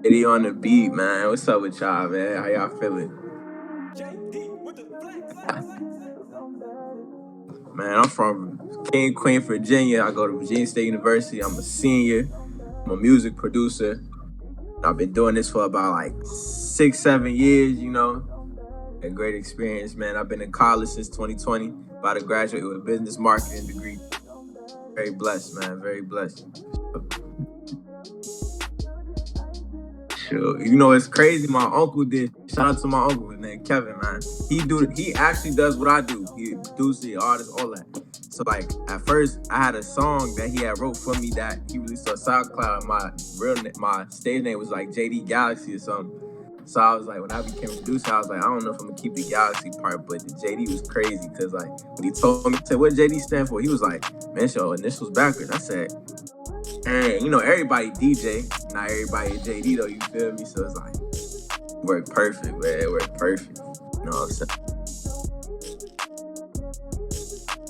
JD on the beat, man. What's up with y'all, man? How y'all feeling? Man, I'm from King Queen, Virginia. I go to Virginia State University. I'm a senior. I'm a music producer. I've been doing this for about like 6, 7 years, you know. A great experience, man. I've been in college since 2020. About to graduate with a business marketing degree. Very blessed, man. Very blessed. Sure. You know, it's crazy. My uncle did. Shout out to my uncle, his name Kevin, man. He actually does what I do. He produces, artist, all that. So like at first, I had a song that he had wrote for me that he released on SoundCloud. My stage name was like JD Galaxy or something. So I was like, when I became a producer, I was like, I don't know if I'm gonna keep the Galaxy part, but the JD was crazy because like when he told me, I said, what JD stand for? He was like, man, your initials backwards. I said, and you know, everybody DJ, not everybody a JD though, you feel me? So it's like, worked perfect, man. It worked perfect. You know what I'm saying?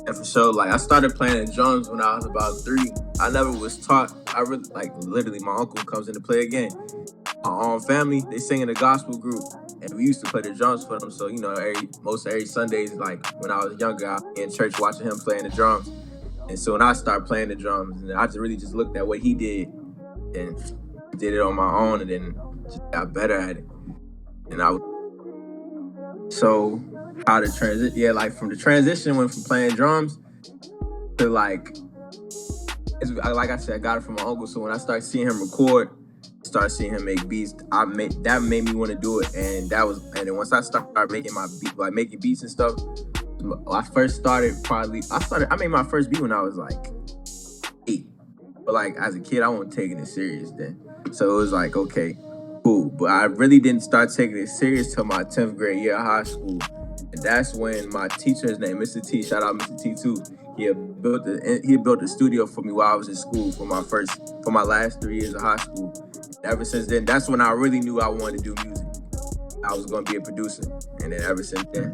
And for sure, like I started playing the drums when I was about 3. I never was taught. I really, like literally, my uncle comes in to play again. My own family, they sing in a gospel group, and we used to play the drums for them. So you know, most every Sundays, like when I was younger, I'd be in church watching him playing the drums. And so when I started playing the drums, and I just really just looked at what he did and did it on my own, and then just got better at it. And so how to transition? Yeah, like from the transition went from playing drums to like I said, I got it from my uncle. So when I started seeing him record, started seeing him make beats, that made me want to do it. And then once I started making my beat, like making beats and stuff. I made my first beat when I was like 8. But like as a kid, I wasn't taking it serious then. So it was like, okay, cool. But I really didn't start taking it serious till my 10th grade year of high school. And that's when my teacher, his name Mr. T, shout out Mr. T too. He had built a studio for me while I was in school for my last 3 years of high school. And ever since then, that's when I really knew I wanted to do music. I was gonna be a producer. And then ever since then,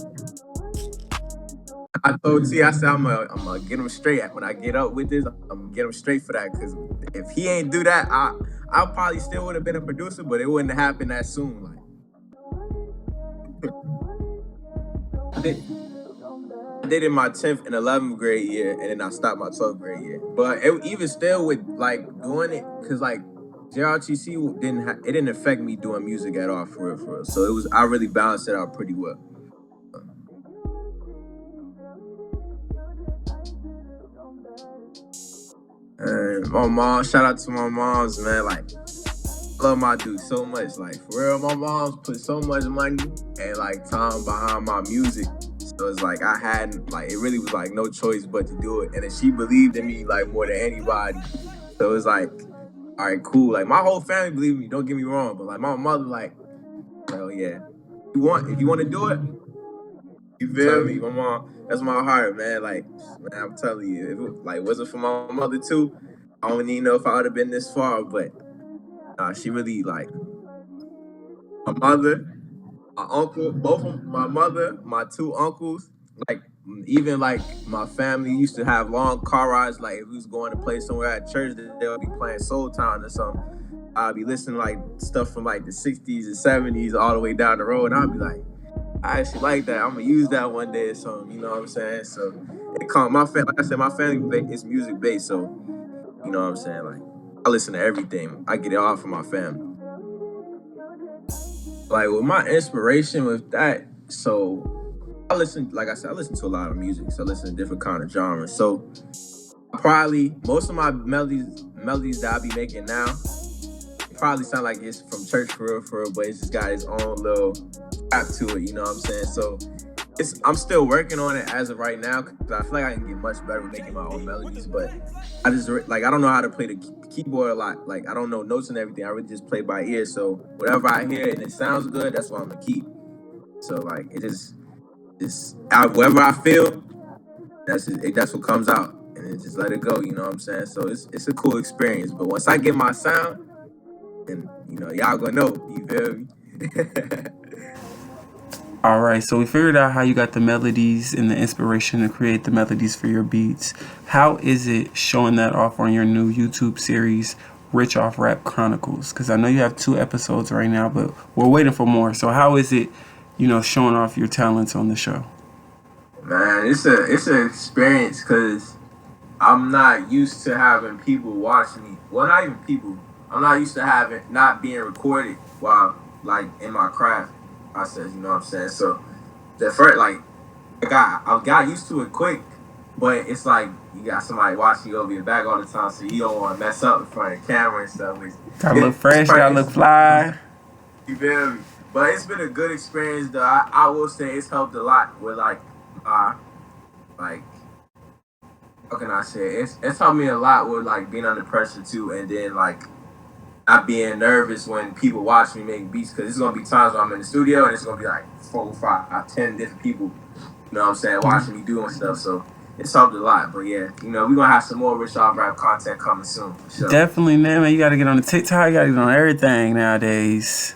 I told T, I said, I'm gonna get him straight. When I get up with this, I'm gonna get him straight for that. Because if he ain't do that, I probably still would have been a producer, but it wouldn't have happened that soon. Like, I did in my 10th and 11th grade year, and then I stopped my 12th grade year. But even still with like doing it, because like JRTC didn't affect me doing music at all, for real. So I really balanced it out pretty well. And my mom, shout out to my moms, man. Like, love my dude so much. Like, for real, my mom's put so much money and like time behind my music. So it's like it really was like no choice but to do it. And then she believed in me like more than anybody. So it's like, all right, cool. Like my whole family believed in me, don't get me wrong. But like my mother, like, hell yeah. If you want to do it, you feel me? My mom, that's my heart, man. Like, man, I'm telling you, if it wasn't for my mother too, I don't even know if I would have been this far. But she really like my mother, my uncle, both of my mother, my 2 uncles, like even like my family used to have long car rides. Like if we was going to play somewhere at church, they'll be playing Soul Town or something. I'll be listening like stuff from like the 60s and 70s all the way down the road, and I'll be like, I actually like that. I'm gonna use that one day or something. You know what I'm saying? So it calmed my family. Like I said, my family is music based, so you know what I'm saying. Like I listen to everything. I get it all from my family. Like with my inspiration with that, so like I said, I listen to a lot of music. So I listen to different kind of genres. So probably most of my melodies that I be making now probably sound like it's from church for real, but it's just got its own little rap to it, you know what I'm saying? So I'm still working on it as of right now because I feel like I can get much better with making my own melodies. But I just like I don't know how to play the keyboard a lot. Like I don't know notes and everything. I really just play by ear. So whatever I hear and it sounds good, that's what I'm gonna keep. So like it just whatever I feel, that's what comes out, and then just let it go. You know what I'm saying? So it's a cool experience. But once I get my sound, then y'all gonna know. You feel me? All right, so we figured out how you got the melodies and the inspiration to create the melodies for your beats. How is it showing that off on your new YouTube series, Rich Off Rap Chronicles? Because I know you have 2 episodes right now, but we're waiting for more. So how is it, showing off your talents on the show? Man, it's an experience because I'm not used to having people watch me. Well, not even people. I'm not used to having not being recorded while like in my craft process. You know what I'm saying? So the first like I got used to it quick, but it's like you got somebody watching you over your back all the time, so you don't want to mess up in front of the camera and stuff. Gotta look fresh, gotta look fly. You feel me? But it's been a good experience though. I will say it's helped a lot with like how can I say it? It's helped me a lot with like being under pressure too, and then like not being nervous when people watch me make beats, because it's gonna be times when I'm in the studio and it's gonna be like 4, 5, 10 different people, you know what I'm saying, watching me doing stuff. So it's helped a lot. But yeah, we're gonna have some more Rich Off Rap content coming soon. So. Definitely, man. You gotta get on the TikTok, you gotta get on everything nowadays.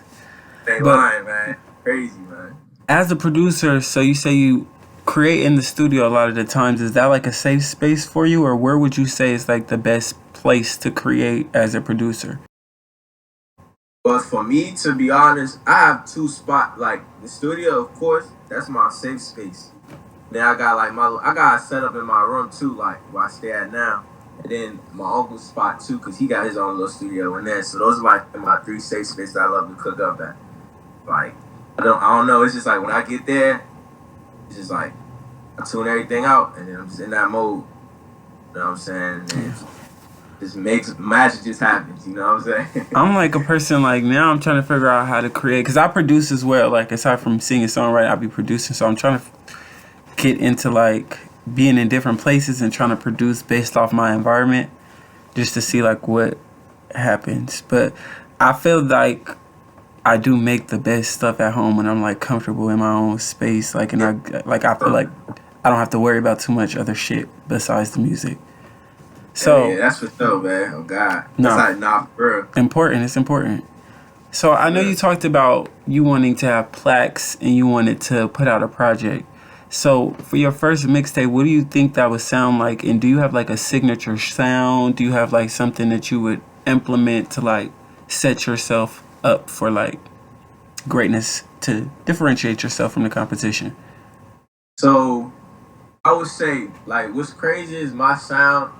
They lying, man. Crazy, man. As a producer, so you say you create in the studio a lot of the times. Is that like a safe space for you, or where would you say is like the best place to create as a producer? But for me, to be honest, I have 2 spots. Like the studio, of course, that's my safe space. Then I got like I got set up in my room too, like where I stay at now. And then my uncle's spot too, cause he got his own little studio in there. So those are like my 3 safe spaces I love to cook up at. Like I don't know. It's just like when I get there, it's just like I tune everything out, and then I'm just in that mode. You know what I'm saying? And just magic just happens. You know what I'm saying? I'm like a person like now I'm trying to figure out how to create, because I produce as well. Like aside from singing songwriting, I'll be producing. So I'm trying to get into like being in different places and trying to produce based off my environment, just to see like what happens. But I feel like I do make the best stuff at home when I'm like comfortable in my own space. Like, and I feel like I don't have to worry about too much other shit besides the music. So yeah, that's for sure, man. Oh God, that's like for real. Important. It's important. So I know you talked about you wanting to have plaques and you wanted to put out a project. So for your first mixtape, what do you think that would sound like? And do you have like a signature sound? Do you have like something that you would implement to like set yourself up for like greatness, to differentiate yourself from the competition? So I would say like what's crazy is my sound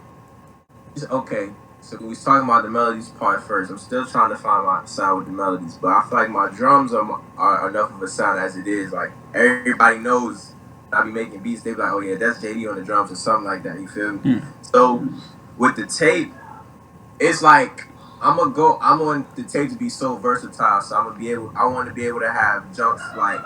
is okay. So we was talking about the melodies part first. I'm still trying to find my sound with the melodies, but I feel like my drums are enough of a sound as it is. Like everybody knows I be making beats. They be like, oh yeah, that's JD on the drums or something like that. You feel me? So with the tape, it's like I want the tape to be so versatile. So I want to be able to have jumps like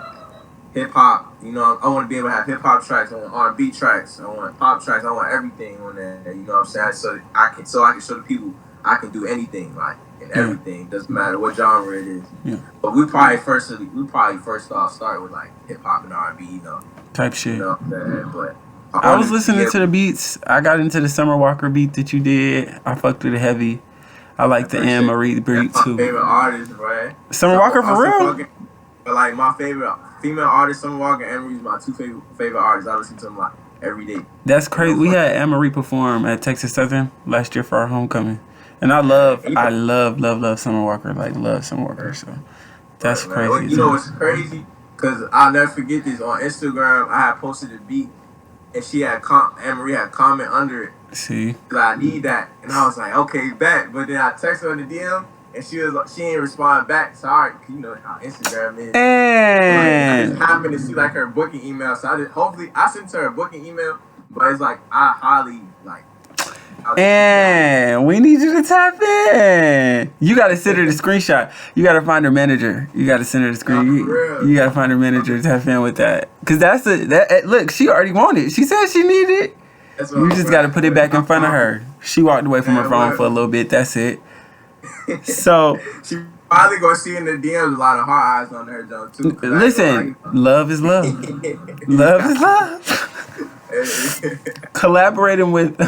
hip hop. I want to be able to have hip hop tracks. I want R&B tracks. I want pop tracks. I want everything on there. You know what I'm saying? So I can show the people I can do anything, like and everything. Doesn't matter what genre it is. Yeah. But we probably first off start with like hip hop and R&B. Type shit. You know what I'm saying? But I was listening to the beats. I got into the Summer Walker beat that you did. I fucked with it heavy. I like the Anne Marie beat too. My favorite artist, right? Summer Walker for real? But like my favorite female artist, Summer Walker, and Anne Marie's my 2 favorite artists. I listen to them like every day. That's crazy. We had Anne Marie perform at Texas Southern last year for our homecoming, and I love Summer Walker. Like love Summer Walker. So that's crazy. You know what's crazy? Because I'll never forget this. On Instagram, I had posted a beat, and she had Anne Marie had comment under it. See, I need that, and I was like, okay, bet. But then I texted her in the DM, and she didn't respond back. So you know how Instagram is. And I just happened to see like her booking email. So I sent her a booking email, but it's like I highly like. And we need you to tap in. You gotta send her the screenshot. You gotta find her manager. You gotta send her the screen. You gotta find her manager to have fun with that. Cause look, she already wanted it. She said she needed it. You just gotta put it back in front of her. She walked away from her phone for a little bit. That's it. So she probably gonna see in the DMs a lot of hard eyes on her though too. Listen, love is love. Love is love. Collaborating with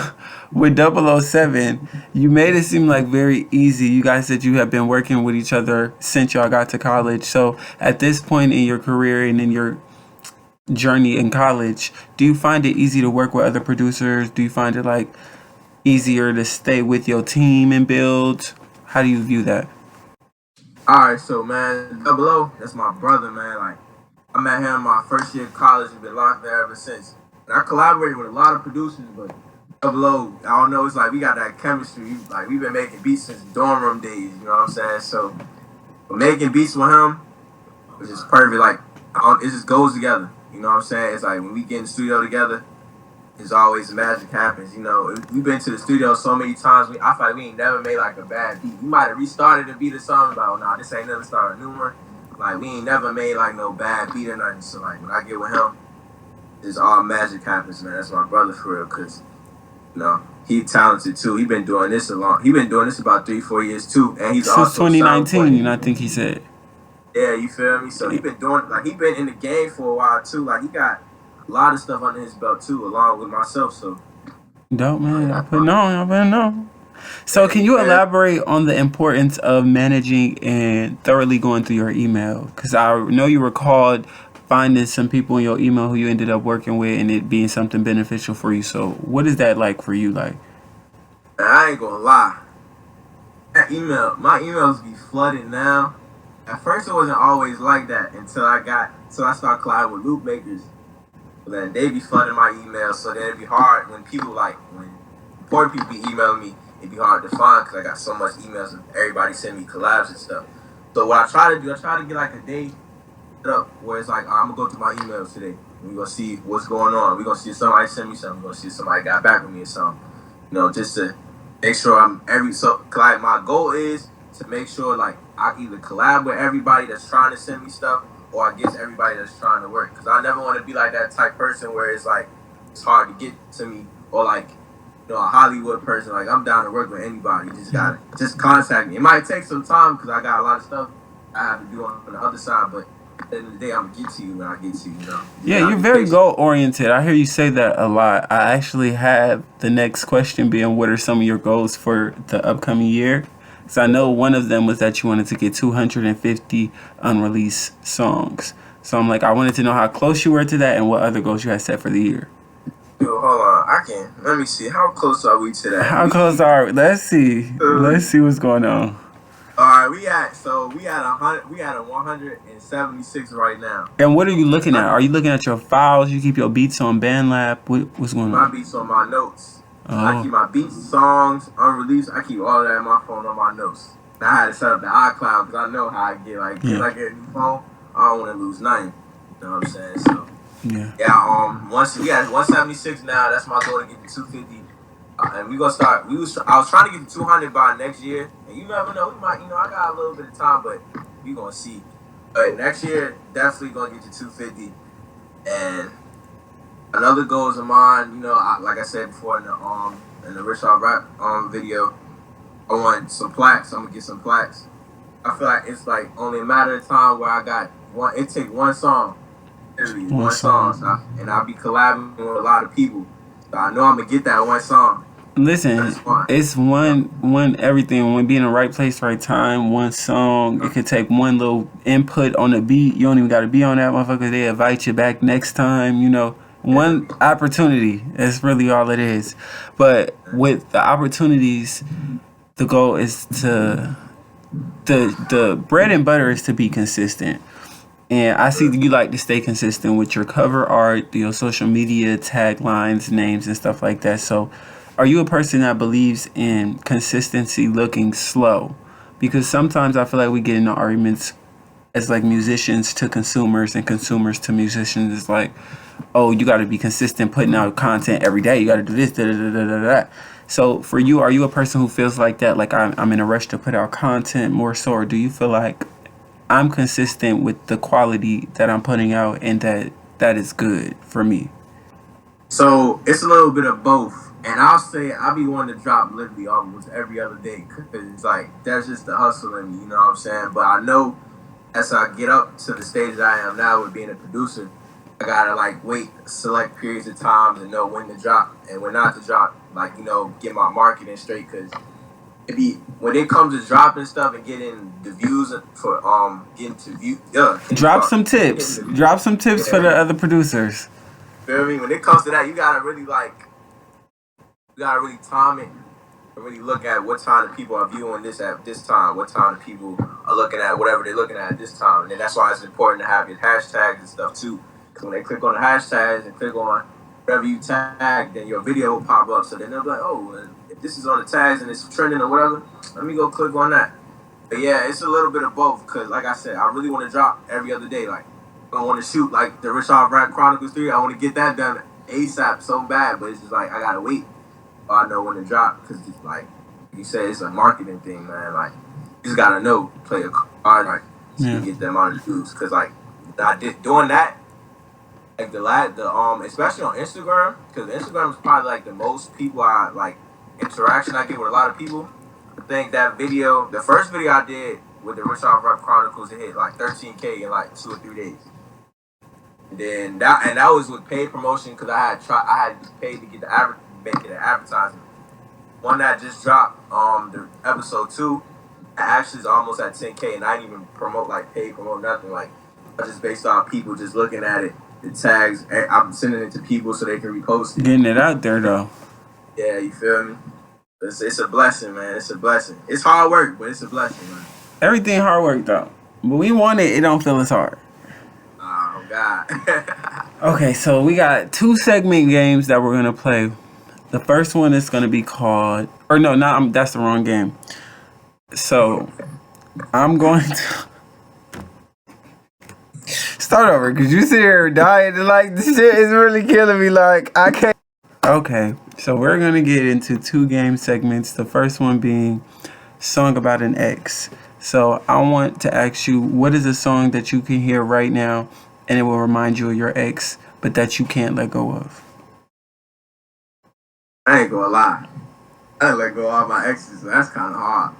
007, you made it seem like very easy. You guys said you have been working with each other since y'all got to college. So at this point in your career and in your journey in college, do you find it easy to work with other producers? Do you find it like easier to stay with your team and build? How do you view that? Alright, so man, 00, that's my brother, man. Like, I met him my first year of college and been locked there ever since. And I collaborated with a lot of producers, but 00, I don't know, it's like we got that chemistry. Like, we've been making beats since dorm room days, you know what I'm saying? So, but making beats with him was just perfect. Like, it just goes together, you know what I'm saying? It's like when we get in the studio together, it's always magic happens, you know. We've been to the studio so many times, I feel like we ain't never made like a bad beat. We might have restarted the beat or something, but nah, this ain't never started a new one. Like, we ain't never made like no bad beat or nothing. So like, when I get with him, it's all magic happens, man. That's my brother for real, cause you know he talented too. He been doing this about 3-4 years too, and he's since also 2019. I think he said. Yeah, you feel me? So he been doing he been in the game for a while too. Like he got a lot of stuff under his belt too, along with myself. So dope, man. I put no. So can you elaborate on the importance of managing and thoroughly going through your email? Because I know you recalled finding some people in your email who you ended up working with and it being something beneficial for you. So what is that like for you? Like, I ain't gonna lie. My emails be flooded now. At first, it wasn't always like that until I started collabing with loop makers. But then they be flooding my emails, so then it'd be hard when important people be emailing me. It'd be hard to find because I got so much emails and everybody send me collabs and stuff. So what I try to do, get like a day set up where it's like, I'm gonna go through my emails today. We're gonna see what's going on. We're gonna see if somebody sent me something. We're gonna see if somebody got back with me or something. You know, just to make sure like my goal is to make sure like I either collab with everybody that's trying to send me stuff or I get everybody that's trying to work. Because I never want to be like that type person where it's like it's hard to get to me, or like, you know, a Hollywood person. Like, I'm down to work with anybody. Just contact me. It might take some time because I got a lot of stuff I have to do on the other side, but at the end of the day, I'm gonna get to you when I get to you, you know? Yeah, you're very goal oriented. I hear you say that a lot. I actually have the next question being, what are some of your goals for the upcoming year? So I know one of them was that you wanted to get 250 unreleased songs. So I'm like, I wanted to know how close you were to that and what other goals you had set for the year. Yo, hold on. Let me see. How close are we to that? How close are we? Let's see. Let's see what's going on. All right, we at 176 right now. And what are you looking at? Are you looking at your files? You keep your beats on BandLab? What's going on? My beats on my notes. I keep my beats, songs, unreleased. I keep all that in my phone on my notes. And I had to set up the iCloud because I know how I get. Like, if I get a new phone, I don't want to lose nothing. You know what I'm saying? So yeah. Once we at 176 now, that's my goal to get to 250. And we gonna start. I was trying to get to 200 by next year, and you never know. We might, you know, I got a little bit of time, but we gonna see. But next year, definitely gonna get to 250. And another goals of mine, you know, like I said before in the Rich Off Rap video, I want some plaques. I'm gonna get some plaques. I feel like it's like only a matter of time where I got one. It take one song, literally one song, and I'll be collabing with a lot of people. So I know I'm gonna get that one song. Listen, it's one everything. When be in the right place, right time, one song. It could take one little input on the beat. You don't even got to be on that motherfucker. They invite you back next time. You know, one opportunity. That's really all it is. But with the opportunities, the goal is to the bread and butter is to be consistent. And I see that you like to stay consistent with your cover art, your social media taglines, names, and stuff like that. So are you a person that believes in consistency looking slow? Because sometimes I feel like we get into arguments as like musicians to consumers and consumers to musicians. It's like, oh, you got to be consistent putting out content every day. You got to do this, da da da da da da. So for you, are you a person who feels like that? Like I'm in a rush to put out content more so, or do you feel like I'm consistent with the quality that I'm putting out and that is good for me? So it's a little bit of both. And I'll say I'll be wanting to drop literally almost every other day because it's like that's just the hustle in me, you know what I'm saying? But I know as I get up to the stage that I am now with being a producer, I gotta like wait select periods of time to know when to drop and when not to drop. Like get my marketing straight because it be when it comes to dropping stuff and getting the views for getting to view Drop some tips. Drop some tips for the other producers. Feel me? When it comes to that, you gotta really time it and really look at what time the people are viewing this at this time, what time the people are looking at whatever they're looking at this time. And then that's why it's important to have your hashtags and stuff too. Because when they click on the hashtags and click on whatever you tag, then your video will pop up. So then they'll be like, oh, if this is on the tags and it's trending or whatever, let me go click on that. But yeah, it's a little bit of both. Because like I said, I really want to drop every other day. Like, I want to shoot like the Rich Off Rap Chronicles 3. I want to get that done ASAP so bad. But it's just like, I got to wait. I know when to drop because it's like you said, it's a marketing thing, man. Like you just gotta know, play a card, like to get them out of the views. Because like I did doing that, like the especially on Instagram, because Instagram is probably like the most people I like interaction I get with a lot of people. I think that video, the first video I did with the Rich Off Rap Chronicles, it hit like 13K in like 2 or 3 days. And then that was with paid promotion because I had paid to get make it an advertisement. One that just dropped, the episode 2, actually is almost at 10K, and I didn't even promote nothing. Like I just based off people just looking at it, the tags. I'm sending it to people so they can repost it. Getting it out there though. Yeah, you feel me? It's a blessing, man. It's a blessing. It's hard work, but it's a blessing, man. Everything hard work though, but we want it. It don't feel as hard. Oh God. Okay, so we got 2 segment games that we're gonna play. The first one is gonna be called, or no, that's the wrong game. So I'm going to start over because you sit here dying and like this shit is really killing me. Like I can't. Okay, so we're gonna get into 2 game segments. The first one being song about an ex. So I want to ask you, what is a song that you can hear right now and it will remind you of your ex, but that you can't let go of? I ain't gonna lie. I let go of all my exes, so that's kind of hard.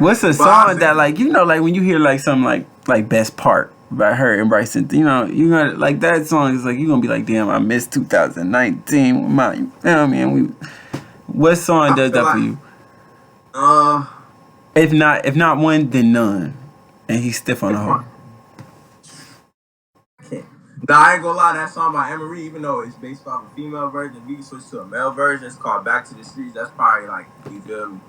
What's a song that like like when you hear like something like Best Part by her and Bryson, you know like that song is like you're gonna be like, damn, I missed 2019 with my, you know what I mean? What song does that for you? If not one, then none. And he's stiff on the hoe. Nah, I ain't gonna lie, that song by Emery, even though it's based off a female version, we can switch to a male version. It's called Back to the Streets. That's probably like, you feel me?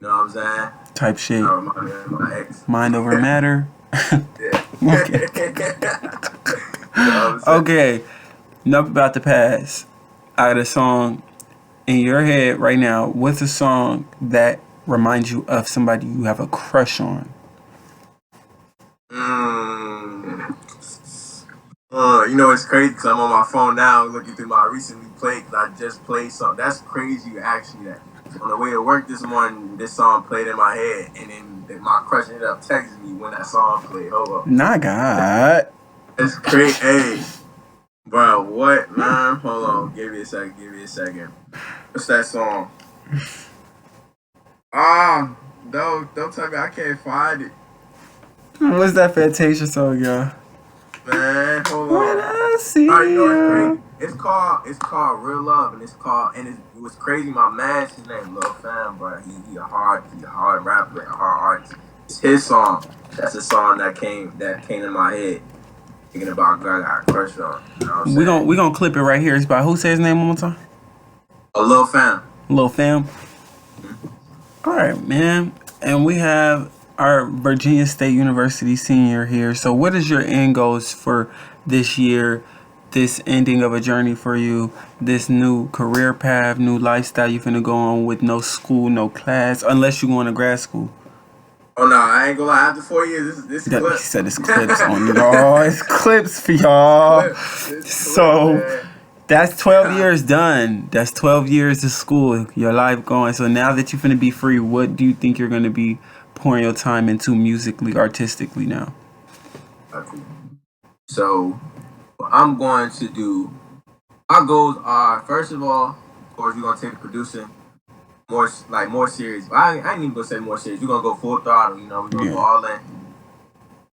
You know what I'm saying? Type shit. I remind me of my ex. Mind over matter. Yeah. Okay. You know Okay. Enough about the past. I got a song in your head right now. What's a song that reminds you of somebody you have a crush on? It's crazy because I'm on my phone now looking through my recently played because I just played something. That's crazy you asked me that. On the way to work this morning, this song played in my head, and then my crush ended up texting me when that song played. Hold up. Nah, God. It's crazy. Hey, bro, what, man? Hold on. Give me a second. What's that song? Don't tell me I can't find it. What's that Fantasia song, y'all? Man, hold on. When I see it's called Real Love, and it was crazy. My man, his name Lil Fam, bro. He a hard rapper, a hard artist. It's his song. That's a song that came in my head. Thinking about girl I got a crush on. You know what I'm saying? We gonna clip it right here. It's by who? Say his name one more time. Lil Fam. Lil Fam. Mm-hmm. All right, man. And we have our Virginia State University senior here. So what is your end goals for this year, this ending of a journey for you, this new career path, new lifestyle you finna go on with no school, no class, unless you going to grad school? Oh no, I ain't gonna lie. After 4 years, this clip. He said it's clips on y'all. It's clips for y'all. Clips, so man. That's 12 years done. That's 12 years of school. Your life going. So now that you're finna be free, what do you think you're gonna be pouring your time into musically, artistically now? Okay. So what I'm going to do. My goals are, first of all, of course, we're gonna take the producing more serious. I ain't even gonna say more serious. We're gonna go full throttle. You know, we're gonna go all in.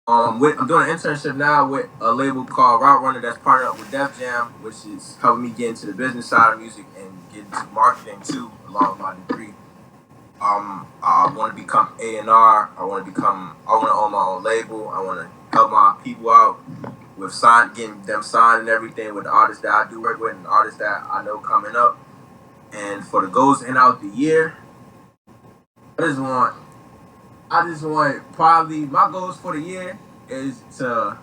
I'm doing an internship now with a label called Route Runner that's partnered up with Def Jam, which is helping me get into the business side of music and get into marketing too, along with my degree. I want to become A&R. I want to own my own label. I want to help my people out with getting them signed and everything with the artists that I do work with and the artists that I know coming up. And for the goals to end out the year, I just want probably my goals for the year is to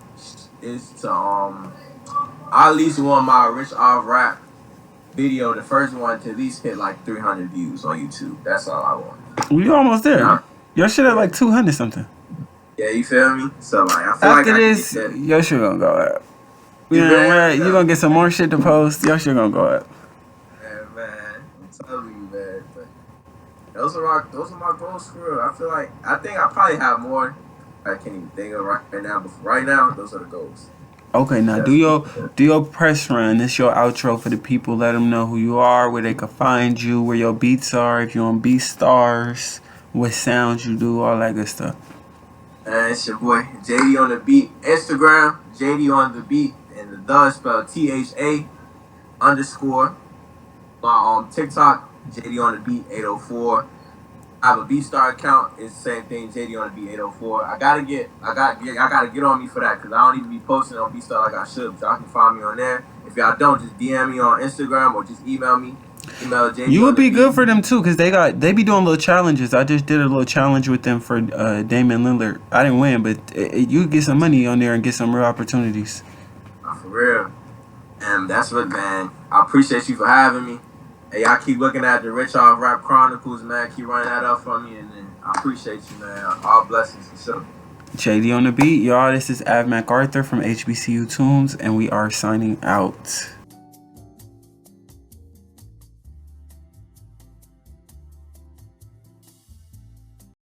I at least want my Rich Off Rap video, the first one, to at least hit like 300 views on YouTube. That's all I want. We almost there. Nah. Your shit at like 200 something. Yeah, you feel me? So like I feel After like this, your shit gonna go up. You gonna get some more shit to post. Your shit gonna go up. Yeah, man. I'm telling you, man. But those are my goals for real. I think I probably have more. I can't even think of right now, but right now, those are the goals. Okay, now do your press run. This your outro for the people. Let them know who you are, where they can find you, where your beats are, if you're on BeatStars, what sounds you do, all that good stuff. And it's your boy JD on the beat. Instagram JD on the beat, and the spelled THA_. My TikTok JD on the beat 804. I have a BeatStar account. It's the same thing. JD on the beat 804. I gotta get on me for that because I don't even be posting on BeatStar like I should. So y'all can find me on there. If y'all don't, just DM me on Instagram or just email me. Email JD. You would be good for them too because they be doing little challenges. I just did a little challenge with them for Damian Lillard. I didn't win, but you get some money on there and get some real opportunities. For real. And that's what, man. I appreciate you for having me. Hey, y'all keep looking at the Rich Off Rap Chronicles, man. Keep running that up for me, and I appreciate you, man. All blessings for sure. JD on the beat, y'all. This is MacArthur from HBCU Tunes, and we are signing out.